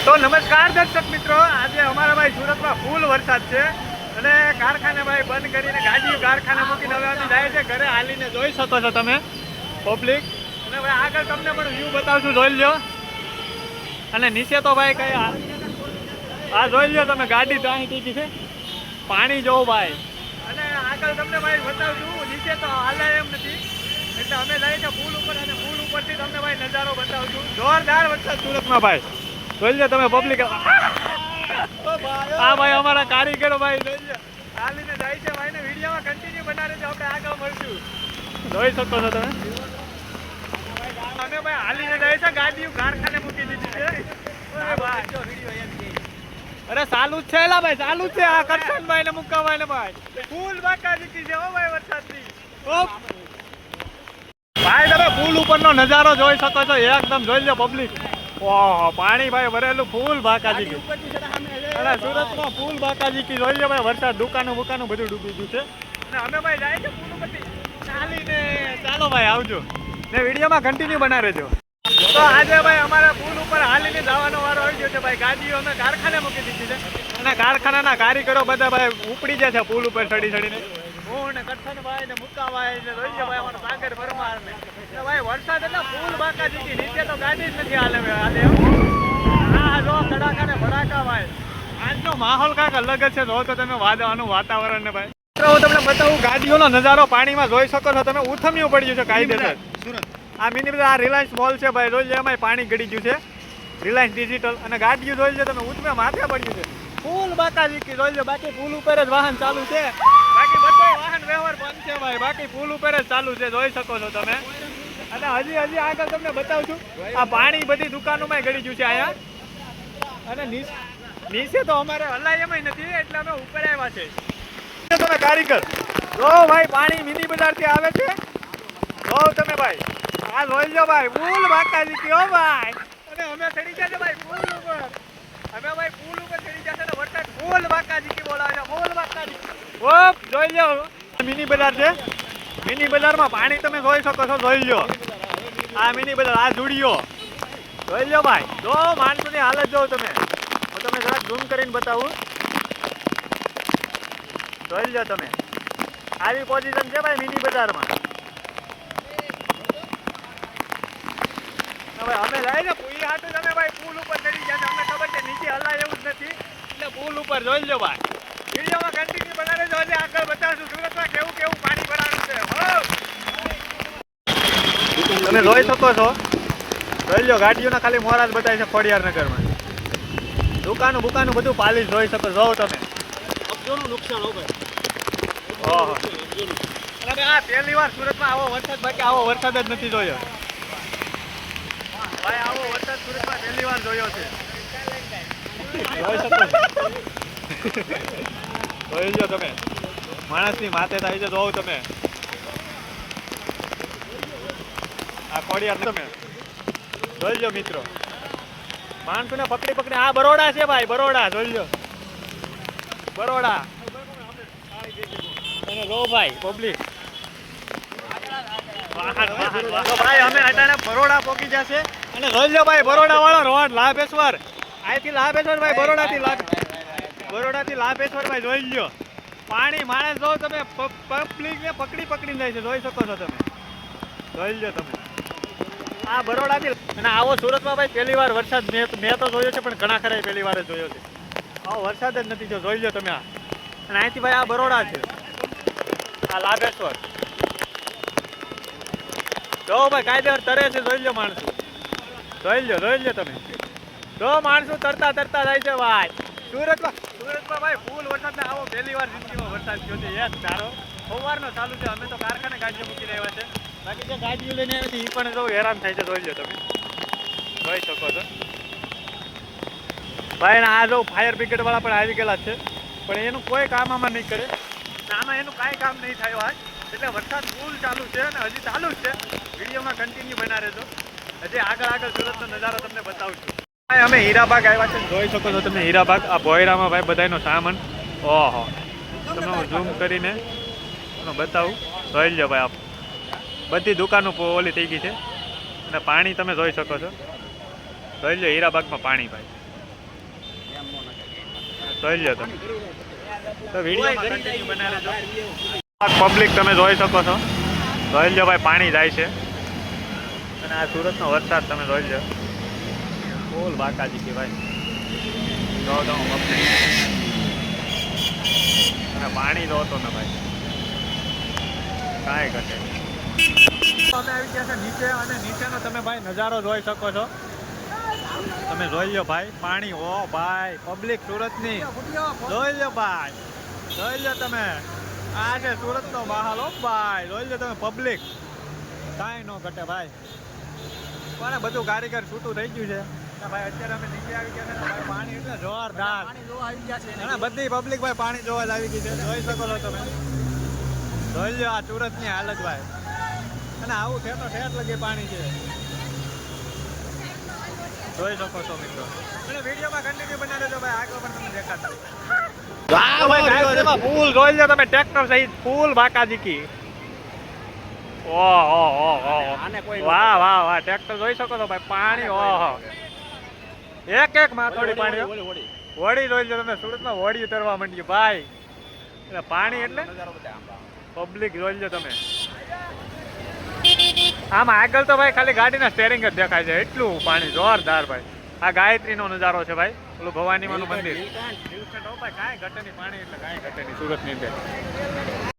તો નમસ્કાર દર્શક મિત્રો, આજે અમારા ભાઈ સુરતમાં ફૂલ વરસાદ છે અને કારખાને ભાઈ બંધ કરીને ગાડીઓ કારખાને મૂકીને હવે અમે જાય છે ઘરે હાલીને. જોઈ શકો છો તમે પબ્લિક. અને ભાઈ આગળ તમને પણ વ્યૂ બતાવશું, જોઈ લો. અને નીચે તો ભાઈ કઈ આ જોઈ લો તમે, ગાડી તો અહીં કીધી છે, પાણી જોવું ભાઈ. અને આગળ તમને ભાઈ બતાવશું, નીચે તો હાલે એમ નથી એટલે અમે જઈએ છીએ પુલ ઉપર અને પુલ ઉપરથી તમને ભાઈ નજારો બતાવશું. જોરદાર વરસાદ સુરતમાં ભાઈ, જોઈ લો તમે પબ્લિક. હા ભાઈ અમારા કારીગરો ભાઈ જોઈ લો હાલીને જાય છે ભાઈ ને. વિડીયોમાં કન્ટિન્યુ બનાવે છે, આપણે આગળ મળશું. જોઈ શકો છો તમે. અમે ભાઈ હાલીને જાય છે, ગાડીઓ કારખાને મૂકી દીધી છે. અરે ચાલુ જ છે એલા ભાઈ, ચાલુ જ છે. આ કરશનભાઈ ને મુકાભાઈ ને ભાઈ ફૂલ બાકા જીતી છે હો ભાઈ વરસાદની. ભાઈ તમે પુલ ઉપરનો નજારો જોઈ શકો છો, એકદમ જોઈ લો પબ્લિક. ઓહો પાણી ભાઈ ભરેલું ફૂલ બાકાજી ગયું. અને સુરતમાં ફૂલ બાકાજી કી જોઈ લો ભાઈ વરસાદ. દુકાનો બધું ડૂબી ગયું છે. અને અમે ભાઈ જાય છે પુલ ઉપરથી ચાલીને. ચાલો ભાઈ આવજો ને વિડીયોમાં કન્ટિન્યુ બના રહેજો. તો આજે ભાઈ અમારા પુલ ઉપર હાલીને જવાનો વારો આવી ગયો છે ભાઈ. ગાડીઓ અમે કારખાને મૂકી દીધી છે અને કારખાનાના કારીગરો બધા ભાઈ ઉપડી જાય છે પુલ ઉપર ચડીને. હું ને કરશનભાઈ ને મુકાભાઈ ને જોઈ ભાઈ અમારો સાગર પરમાર ને ભાઈ. વરસાદ એટલે ફૂલ બાકાજી કી, નીચે તો ગાડી જ નથી હાલે. હા જો કડાકા ને ભડાકા ભાઈ. આજનો માહોલ કાંઈક અલગ જ છે. જો તો તમે વાદળનું વાતાવરણ ને ભાઈ. હું તમને બતાવું ગાડીઓનો નજારો પાણીમાં જોઈ શકો છો તમે. ઉથમિયું પડી ગયું છે કાયદેસર સુરત. આ મિની બધા આ રિલાયન્સ મોલ છે ભાઈ, જોઈ લો એમાં પાણી ગળી ગયું છે. રિલાયન્સ ડિજિટલ અને ગાડીઓ જોઈ લો તમે, ઉથમે માથે પડ્યું છે. ફૂલ બાકાજી કી જોઈ લો. બાકી પુલ ઉપર જ વાહન ચાલુ છે, બાકી બધો વાહન વ્યવહાર બંધ છે ભાઈ. બાકી પુલ ઉપર જ ચાલુ છે, જોઈ શકો છો તમે. અને હજી આગળ તમને બતાવું છું, આ પાણી બધી દુકાનોમાં ગળી ગયું છે અહીંયા. અને નીચે તો અમારે હલાય એમ નથી એટલે અમે ઉપર આવ્યા છે. તમે કારીગર જો ભાઈ, પાણી મિની બજાર થી આવે છે. જો તમે ભાઈ આ જોઈ લો ભાઈ, ફૂલ બાકાજી કયો ભાઈ. અને અમે ચડી ગયા છે ભાઈ પુલ ઉપર. અમે ભાઈ પુલ ઉપર ચડી ગયા છે ને વરસાદ ફૂલ બાકાજી કી બોલાવે છે, ફૂલ બાકાજી. ઓપ જોઈ લો મિની બજાર છે. મિની બજારમાં પાણી તમે જોઈ શકો છો, જોઈ લો. આ મિની બજાર, આ જુડીઓ જોઈ લો ભાઈ. જો માણસોની હાલત જોઉં તમે, હું તમને જરાક ઝૂમ કરીને બતાવું. જોઈ લો તમે, આવી પોઝિશન છે ભાઈ મિની બજારમાં. હવે અમે જાય ને પુલ હાટું તમે ભાઈ પુલ ઉપર ચડી ગયા છે. અમને ખબર છે નીચે હલાય એવું જ નથી એટલે પુલ ઉપર જોઈ લો ભાઈ. વિડીયોમાં કન્ટિન્યુ બનાવે છે, એટલે આગળ બતાવશું સુરતમાં કેવું પાણી ભરાયું છે. તમે જોઈ શકો છો, જોઈ લો ગાડીઓના ખાલી મોરા જ બતાવે છે ખોડિયારનગરમાં. દુકાનો બધું પાલીસ જોઈ શકો છો તમે. અબજોનું નુકસાન હો ભાઈ. ઓહો અને આ પહેલી વાર સુરતમાં આવો વરસાદ, બાકી આવો વરસાદ જ નથી જોયો ભાઈ. આવો વરસાદ સુરતમાં પહેલી વાર જોયો છે. જોઈ શકો જોઈ લો તમે, માણસની માથે થાય છે. જોઉં તમે આ ખોડિયાર તમે જોઈ લો મિત્રો. માણસોને પકડી આ બરોડા છે ભાઈ, બરોડા જોઈ લો, બરોડા. અને જો ભાઈ પબ્લિક ભાઈ અમે અટાણે બરોડા પહોંચી જશે. અને જોઈ લો ભાઈ બરોડા વાળો રોડ લાભેશ્વર, અહીંથી લાભેશ્વર ભાઈ, બરોડાથી લાભેશ્વર ભાઈ. જોઈ લો પાણી માણસ જો તમે, પબ્લિક ને પકડીને જાય છે, જોઈ શકો છો તમે. જોઈ લો તમે આ બરોડાથી. અને આવો સુરતમાં ભાઈ પહેલી વાર વરસાદ મેં તો જોયો છે, પણ ઘણા ખરા પહેલી વાર જ જોયો છે. આવો વરસાદ જ નથી જો. જોઈ લો તમે આ. અને અહીંથી ભાઈ આ બરોડા છે, આ લાભેશ્વર. જો ભાઈ કાયદેસર તરે છે, જોઈ લો માણસો. જોઈ લો તમે. જો માણસો તરતા જાય છે ભાઈ સુરતમાં ભાઈ ફૂલ વરસાદ ને આવો પહેલી વાર જિંદગીમાં વરસાદ થયો છે. એક ધારો સવારનો ચાલુ છે. અમે તો કારખાને ગાડીઓ મૂકી રહ્યા છે, બાકી જે ગાડીઓ લઈને આવી છે એ પણ જો હેરાન થાય છે. જોઈ લો તમે, જોઈ શકો છો ભાઈ. આ જો ફાયર બ્રિગેડ વાળા પણ આવી ગયેલા છે, પણ એનું કોઈ કામ આમાં નહીં કરે. આમાં એનું કાંઈ કામ નહીં થયું આજ. એટલે વરસાદ ફૂલ ચાલુ છે અને હજી ચાલુ જ છે. વિડીયોમાં કન્ટિન્યુ બના રહેજો. હજી આગળ સુરતનો નજારો તમને બતાવું છું. ભાઈ અમે હીરાબાગ આવ્યા છે, જોઈ શકો છો તમે હીરાબાગ. આ ભોયરામાં ભાઈ બધાનો સામાન. ઓહો તમે હું ઝૂમ કરીને બતાવું. જોઈ લો ભાઈ, આપ બધી દુકાનો ઓલી થઈ ગઈ છે. અને પાણી તમે જોઈ શકો છો, જોઈ લો હીરાબાગમાં પાણી ભાઈ. જોઈ લો તમે તો વિડીયોમાં કન્ટિન્યુ બનાવી રહેજો પબ્લિક તમે જોઈ શકો છો જોઈ લો ભાઈ પાણી જાય છે અને આ સુરતનો વરસાદ તમે જોઈ લો ફૂલ બાકાજી કે ભાઈ જો પબ્લિક અને પાણી જો તો ને ભાઈ કાંઈ ઘટે અમે આવી ગયા છે નીચે અને નીચેનો તમે ભાઈ નજારો જોઈ શકો છો તમે જોઈ લો ભાઈ પાણી ઓ ભાઈ પબ્લિક સુરતની જોઈ લો ભાઈ જોઈ લો તમે આ છે સુરતનો માહોલ હો ભાઈ જોઈ લો તમે પબ્લિક કાંઈ ન ઘટે ભાઈ પણ બધું કારીગર છૂટું થઈ ગયું છે ભાઈ અત્યારે અમે નીચે આવી ગયા છે ભાઈ પાણી એટલે જોરદાર અને બધી પબ્લિક ભાઈ પાણી જોવા જ આવી ગઈ છે જોઈ શકો છો તમે જોઈ લો આ સુરતની હાલત ભાઈ અને આવું છે તો ઠેઠ લગી પાણી છે જોઈ શકો છો મિત્રો અને વિડીયોમાં કન્ટિન્યુ બનાવી દેજો ભાઈ આગળ પણ તમને દેખાતા ફૂલ જોઈ લો તમે ટ્રેક્ટર સહિત ફૂલ બાકાજી કી ઓહો વાહ વાહ વાહ ટ્રેક્ટર જોઈ શકો છો ભાઈ પાણી ઓહો એક માં થોડી પાણી વડી જોઈ લો તમે સુરતમાં વડી ઉતરવા માંડ્યું ભાઈ એટલે પાણી એટલે પબ્લિક જોઈ લો તમે આમાં આગળ તો ભાઈ ખાલી ગાડીના સ્ટેરિંગ જ દેખાય છે એટલું પાણી જોરદાર ભાઈ આ ગાયત્રીનો નજારો છે ભાઈ ઓલું ભવાનીમાનું મંદિર કાંઈ ઘટે નહીં પાણી એટલે કાંઈ ઘટે નહીં સુરતની અંદર